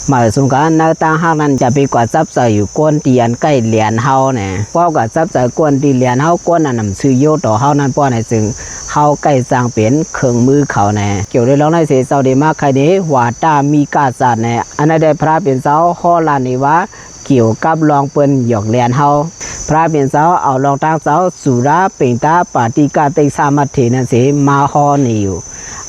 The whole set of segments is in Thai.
หมายสงการนักตั้งห้างนั้นจะไปกว่าซับใส่อยู่ก้นเตียนใกล้เหรียญเฮาเนี่ยเพราะกว่าซับใส่ก้นตีเหรียญเฮาก้นอันนำซื้อโยต่อเฮานั้นป้อในซึ่งเฮาใกล้สร้างเป็นเครื่องมือเขาแน่เกี่ยวด้วยแล้วในเสเสาเดมาใครนี้ว่าตามีกาศาสตร์แน่อันนั้นได้พระเป็นเสาข้อลานนี้ว่าเกี่ยวกับลองเปิ้นหยอกเหรียญเฮาพระเป็นเสาเอาลองตั้งเสาสุราเป็นตาปฏิกาติสามัตถีนั่นสิมาฮอนี่อยู่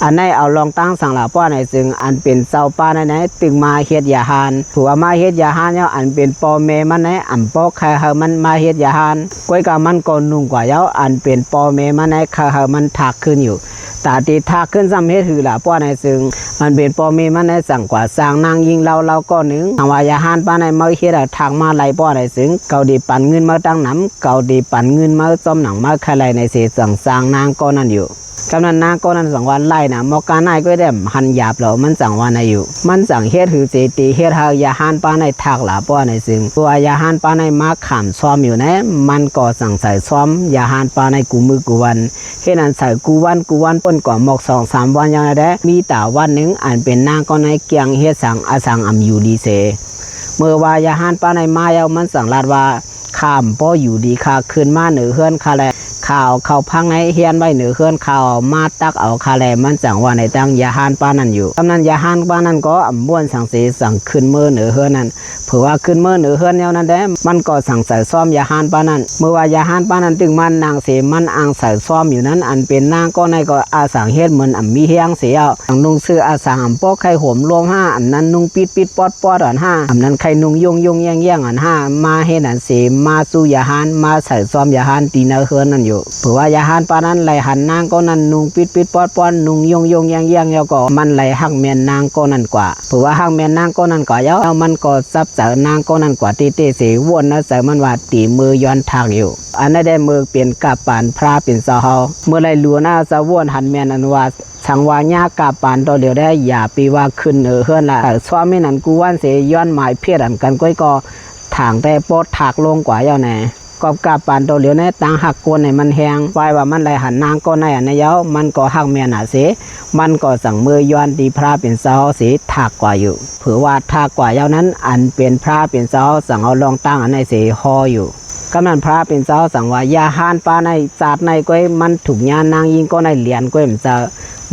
อันไหนเอาลองตั้งสังหลาป้อในซึ่งอันเป็นเสาป้าไหนตึงมาเฮ็ดยาหานผัวมาเฮ็ดยาหานเนี่ยอันเป็นปอเมมันไหนอันปอกใครเฮามันมาเฮ็ดยาหานก้อยกามันก็นุ่งกว่าเย้าอันเป็นปอเมมันไหนใครเฮามันถักขึ้นอยู่ตาตีทักขึ้นซ้ำเฮ็ดหือละป้อในซึ่งมันเป็นปอเมมันไหนสั่งกว่าสร้างนางยิงเราก็หนึ่งทางว่ายาหานป้าในมาเฮ็ดทางมาไหลป้อในซึ่งเกาดีปั่นเงินมาตั้งน้ำเกาดีปั่นเงินมาจอมหนังมาใครไหลในเสียสั่งสร้างนางก็นั่นอยู่กำนันนาก็นั้นสังวันไล่นะมอการนายก็ได้หันหยาบเหล่ามันสั่งวันอยู่มันสั่งเฮ็ดหือเจตีเฮ็ดหายาหานป้าในทักหลาป้อในซึ่งตัวยาหานป้าในมาขามซ้อมอยู่นะมันก็สั่งใส่ซ้อมยาหานป้าในกูมือกูวันเฮ็ดนั้นใส่กูวันป้นก่อหมอก2-3 วันยังไงได้มีแต่วันหนึ่งอันเป็นนางก็ในเกียงเฮ็ดสั่งอาสังอำอยู่ดีเสเมื่อว่ายาหานป้าในมาเยามันสั่งลาดว่าข้ามป้ออยู่ดีคาขึ้นมาเหนือเฮือนคาแลข่าวเขาพังในเฮียนไว้เหนือเคลื่อนข่าวมาตักเอาคาแลมันจังว่าในตั้งยาหานป้านั่นอยู่กำนั้นยาหานป้านั่นก็อ่ำบ้วนสั่งเสีสั่งขึ้นมือเหนือเฮือนนั้นเผื่อว่าขึ้นมือเหนือเฮือนแนวนั้นได้มันก็สั่งใส่ซ้อมยาหานป้านั่นเมื่อว่ายาหานป้านั่นตึงมันนางเสมันอ่างใส่ซ้อมอยู่นั้นอันเป็นนางก็ในก็อาสังเฮ็ดเหมือนอ่ำมีเฮียงเสียเอานุ่งซื้ออาสังอ่ำปอกไข่ห่มรวม5อันนั้นนุ่งปิดปอดอัน5อันนั้นไข่นุ่งยงแย่งอัน5มาเฮ็ดอันเสมาสู้ยาหานมาใส่ซ้อมยาหานตีเนื้อเฮือนนั่นอยู่เผื่อว่ายาหานป้านั้นไหลหันนางก็นั่นนุ่งปิดปอดนุ่งยงแย่งแล้วก็มันไหลหักเมียนนางก็นั่นกว่าเผื่อว่าหักเมียนนางก็นั่นกว่าแล้วมันก็ซับเจอนางก็นั่นกว่าตีเสวนนะใส่มันว่าตีมือย้อนทางอยู่อันนั้นได้มือเปลี่ยนกับปานพระเป็นเสาเฮาเมื่อไรลัวหน้าสะวนหันเมียนอันว่าช่างว่าญากาปานตัวเดียวได้อย่าปีว่าขึ้นเฮือนละสวามินันกูวันเสย้อนหมายเพียดันกันก้อยก็ถางแต่ปอดถากลงกว่าเย้าแน่กอบกาปานตัวเหลียวในตังหักโกนในมันแหงไว้ว่ามันไหลหันนางก็ในอันเย้ามันก็หักเมียนหาเสมันก็สั่งมือย้อนตีพระเป็นเสาเสถากกว่าอยู่เผื่อว่าถากกว่าเย้านั้นอันเป็นพระเป็นเสาสั่งเอาลองตั้งอันในเสฮออยู่กำนันพระเป็นเจ้าสั่งว่ายาหานป้าในศาสตร์ในก้อยมันถูกยานางยิงก็ในเหรียญก้อยมันจะ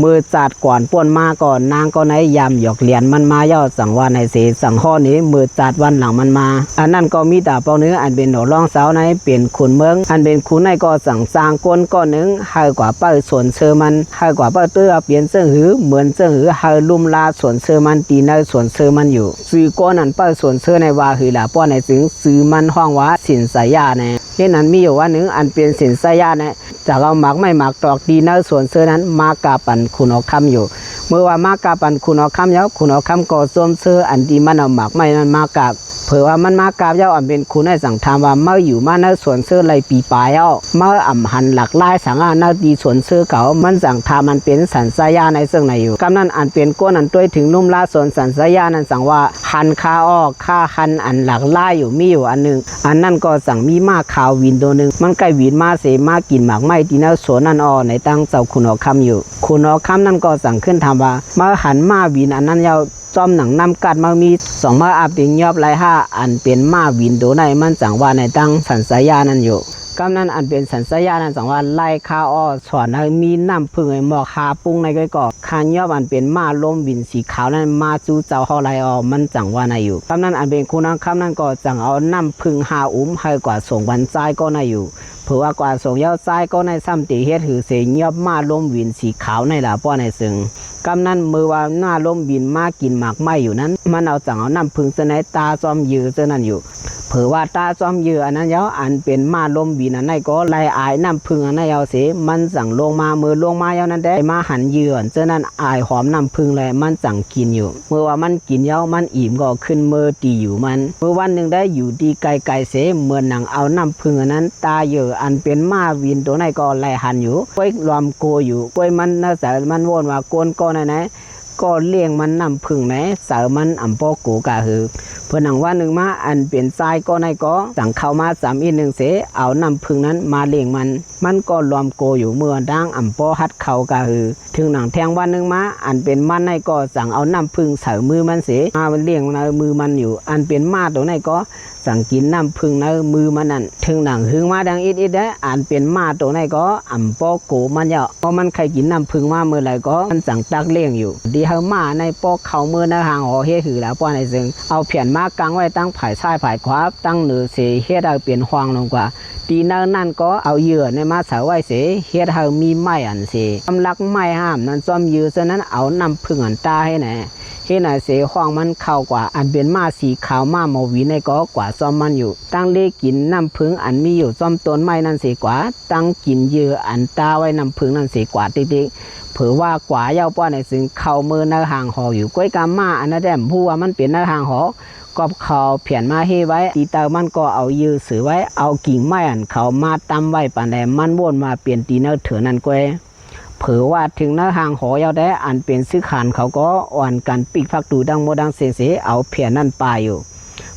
มือจัดก่อนป่วนมาก่อนนางก็ในยำหยอกเหรียญมันมาย่อสั่งว่าในเสสั่งข้อนี้มือจัดวันหลังมันมาอันนั้นก็มีแต่เป้าเนื้ออันเป็นหนอร่องเสาในเปลี่ยนขุนเมืองอันเป็นขุนในก็สั่งสร้างก้นก้อนหนึ่งให้กว่าเป้าส่วนเชื่อมันให้กว่าเป้าเตื้อเปลี่ยนเสื้อหือเหมือนเสื้อหือให้ลุ่มลาส่วนเชื่อมันตีในส่วนเชื่อมันอยู่ซื้อก้อนนั้นเป้าส่วนเชื่อในว่าหือละป้อนในถึงซื้อมันห้องว่าสินสายาในที่นั้นมีอยู่ว่าหนึ่งอันเป็นสินสายาเนี่ยจากเอาหมักไม่หมักตอกดีในส่วนเสื้อนั้นมากาปันคุณออกคำอยู่เมื่อว่ามากาปันคุณออกคำแล้วคุณออกคำก็ส้มเสื้ออันดีมันเอาหมักไม่มันมากาเผื่อว่ามันมากาเย้าอันเป็นคุณให้สั่งทำว่าเมื่ออยู่มาในส่วนเสื้อไรปีปลายเย้าเมื่ออ่ำหันหลักลายสังอาณาดีส่วนเสื้อเก่ามันสั่งทำมันเป็นสันสายาในเสื้อในอยู่กำนั้นอันเป็นก้นอันด้วยถึงนุ่มลาส่วนสันสายานั้นสั่งว่าหันคาออกค่าหันอันหลักลายอยู่มีอยู่อันหนึ่งอันนั้นก็สั่งมีมากขาววินตัวหนึ่งมันใกล้วินมาเสมากินหมากไม้ที่น่าสวนนั่นในตั้งเจ้าคุณออกคำอยู่คุณออกคำนั้นก็สั่งขึ้นทำว่ามาหันมาวินอันนั้นเย้าจอมหนังนำกัดมามี2มาอาบติงยอบไร5อันเป็นมาวินโดในมันสั่งว่าในตั้งสันสายานั่นอยู่กำนั้นอันเป็นสันสายานั้นสั่งว่าไล่ข้าอ้อสอนให้มีน้ำพึ่งไอ้หมอกคาปุ้งในก้อยก่อคานยอบอันเป็นมาล้มวินสีขาวนั้นมาจูเจ้าเฮาไรออมันสั่งว่าในอยู่กำนั้นอันเป็นคุณคำนั้นก็สั่งเอาน้ำพึ่ง5ให้กว่าส่งวันใจก็ในอยู่เผื่อว่ากว่าส่งเย้าใจก็ในซ้ำตีเฮ็ดหือเสียยอบมาล้มวินสีขาวในหล่ะป้อในซึ่งกำนั้นมือว่าหน้าล้มบินมากินหมากไม้อยู่นั้นมันเอาจังเอาน้ำพึ่งเสนตาซ้อมยือเสนั่นอยู่เผื่อว่าตาซ้อมยืออันนั้นเย้าอันเป็นมาล้มบินอันนั้นก็ไล่อายน้ำพึ่งอันนั้นเย้าเสมันสั่งลงมามือลงมาเย้านั้นได้มาหันยือเสนั่นอายหอมน้ำพึ่งเลยมันสั่งกินอยู่เมื่อว่ามันกินเย้ามันอิ่มก็ขึ้นมือตีอยู่มันเมื่อวันหนึ่งได้อยู่ดีไกลเสเหมือนหนังเอาน้ำพึ่งอันนั้นตาเยอะอันเป็นมาวินตัวไหนก็ไล่หันอยู่ก้อยรวมโกอยู่ก้อยมันน่าจะมันวนว่าโกนก็ไหนก็เลี้ยงมันนำพึ่งไหนเสามันอ่ำปอกูกะหือ เพื่อหนังว่าหนึ่งมาอันเป็นทรายก็ในก็สั่งเข้ามา3 อีก 1เสเอาน้ำพึ่งนั้นมาเลี้ยงมันก็รวมโกอยู่เมื่อดังอ่ำป้อฮัดเขากะหือถึงหนังแทงว่าหนึ่งมาอันเป็นมันในก็สั่งเอาน้ำพึ่งใส่มือมันเสมาเลี้ยงในมือมันอยู่อันเป็นมาตัวในก็สั่งกินน้ำพึ่งในมือมันนั่นถึงหนังหึงมาดังอิดได้อันเป็นมาตัวในก็อ่ำป้อโกมันเยอะเพราะมันใครกินน้ำพึ่งมาเมื่อไรก็มันสั่งตักเลี้ยงอยู่ดีเฮามาในป้อเขาเมื่อในหางหอเฮหือแล้วป้อในซึ่งเอาเพียนมากางไว้ตั้งผายซ้ายผายขวาตั้งเหนือเสเฮ็ดเอาเปลี่ยนห่วงลงกว่าตีนั่นก็เอาเหยื่อในมาเสาไว้เสเฮ็ดเฮามีไม้อันเสกำลักไม้ห้ามนั้นซ้อมยื้อฉะนั้นเอาน้ำพึ่งอันตาให้แน่เฮ็ดให้เสห่วงมันเข้ากว่าอันเป็นมาสีขาวมาหมอวีในก็กว่าซ้อมมันอยู่ตั้งเลกินน้ำพึ่งอันมีอยู่ซ้อมต้นไม้นั่นเสกว่าตั้งกินเหยื่ออันตาไว้น้ำพึ่งนั่นเสกว่าติ๊กเผื่อว่ากว่าเย้าป้อในซึ่งเข้ามือในห่างหออยู่ก้อยกามาอันนั้นแดมผู้ว่ามันเป็นในห่างหอกอบเขาเพียนมาให้ไว้ตีเตามันก็เอายื้อสือไว้เอากิ่งไม้อันเขามาตำไว้ปานแดมันวนมาเปลี่ยนตีเนื้อเถือนั่นก้อยเผื่อว่าถึงเนื้อห่างหอยาวได้อันเป็นซื้อขานเขาก็อ่อนกันปีกพักดูดังโมดังเสเอาเพียนนั่นปลาอยู่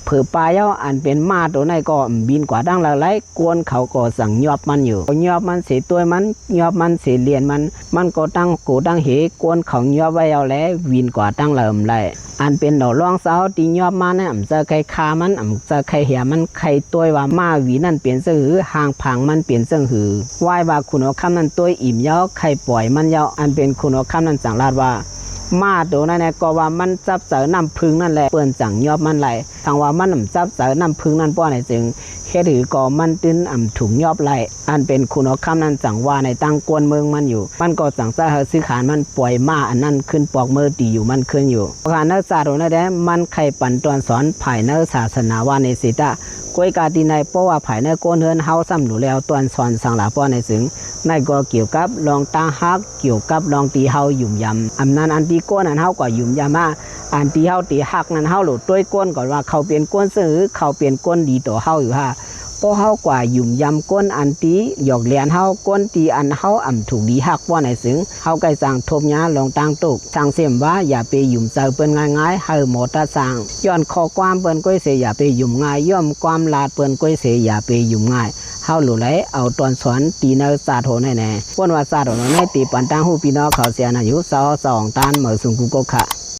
เผื่อปลาเย้าอันเป็นมาตัวในก็บินกว่าดังหลายกวนเขาก็สั่งยอบมันอยู่ยอบมันเสียตัวมันยอบมันเสียเลียนมันก็ตั้งโกตั้งเหกวนเขายอบไว้เอาแล้ววินกว่าตั้งเริ่มไรอันเป็นดอกร่องเสาตียอบมาเนี่ยจะใครคามันจะใครเหี่ยมันใครตัวว่ามาวีนั่นเปลี่ยนเสือห่างผังมันเปลี่ยนเสือหือไหวว่าคุณเอาคำนั้นตัวอิ่มเย้าใครปล่อยมันเย้าอันเป็นคุณเอาคำนั้นสั่งลาดว่ามาตัวนั่นแหละก็ว่ามันจับเสือน้ำพึ่งนั่นแหละเปื่อนจังยอบมันไหลทางว่ามันจับเสือน้ำพึ่งนั่นป้อไหนจึงเฮ็ดหือก็มันตื้นถุงยอบไหลอันเป็นคุณเอาคำนั้นสั่งว่าในตั้งกวนเมืองมันอยู่มันก็สั่งซะเฮซื้อขานมันปล่อยมาอันนั้นขึ้นปอกมือตีอยู่มันขึ้นอยู่การนักศาสตร์นั่นแหละมันใครปั่นตอนสอนภายในศาสนาว่าในสิตะกวยกาตีในเพราะว่าภายในโกนเฮินเฮาซ้ำหนูแล้วตอนสอนสั่งหลาป้อในสึงนั่นก็เกี่ยวกับลองตาฮักเกี่ยวกับลองตีเฮาหยุ่มยำอำนั้นอันตีก้นอันเฮากว่าหยุ่มยำมาอันตีเฮาตีฮักนั้นเฮาหลุดด้วยก้นก่อนว่าเขาเป็นก้นซื้อเขาเป็นก้นดีต่อเฮาอยู่ฮะเพราะเฮากว่าหยุ่มยำก้นอันตีหยอกเลียนเฮาก้นตีอันเฮาถูกดีฮักป้อในสึงเฮาไก่สั่งทบยาลองตั้งตุกสั่งเสียมว่าอย่าไปหยุ่มเซอเปิ้นง่ายๆเฮาหมดตาสั่งย้อนข้อความเปิ้นก้อยเสียอย่าไปหยุ่มง่ายย่อมความลาดเปิ้นก้อยเสียอย่าไปหยุ่มง่ายเฮาหลุไหลเอาตอนสอนตีเนอสาโทแน่ๆป้นว่าสาโทในตีปันตั้งหูพี่น้องเขาเสียน่ะอยู่22ตานเหมือสุงกุกกะ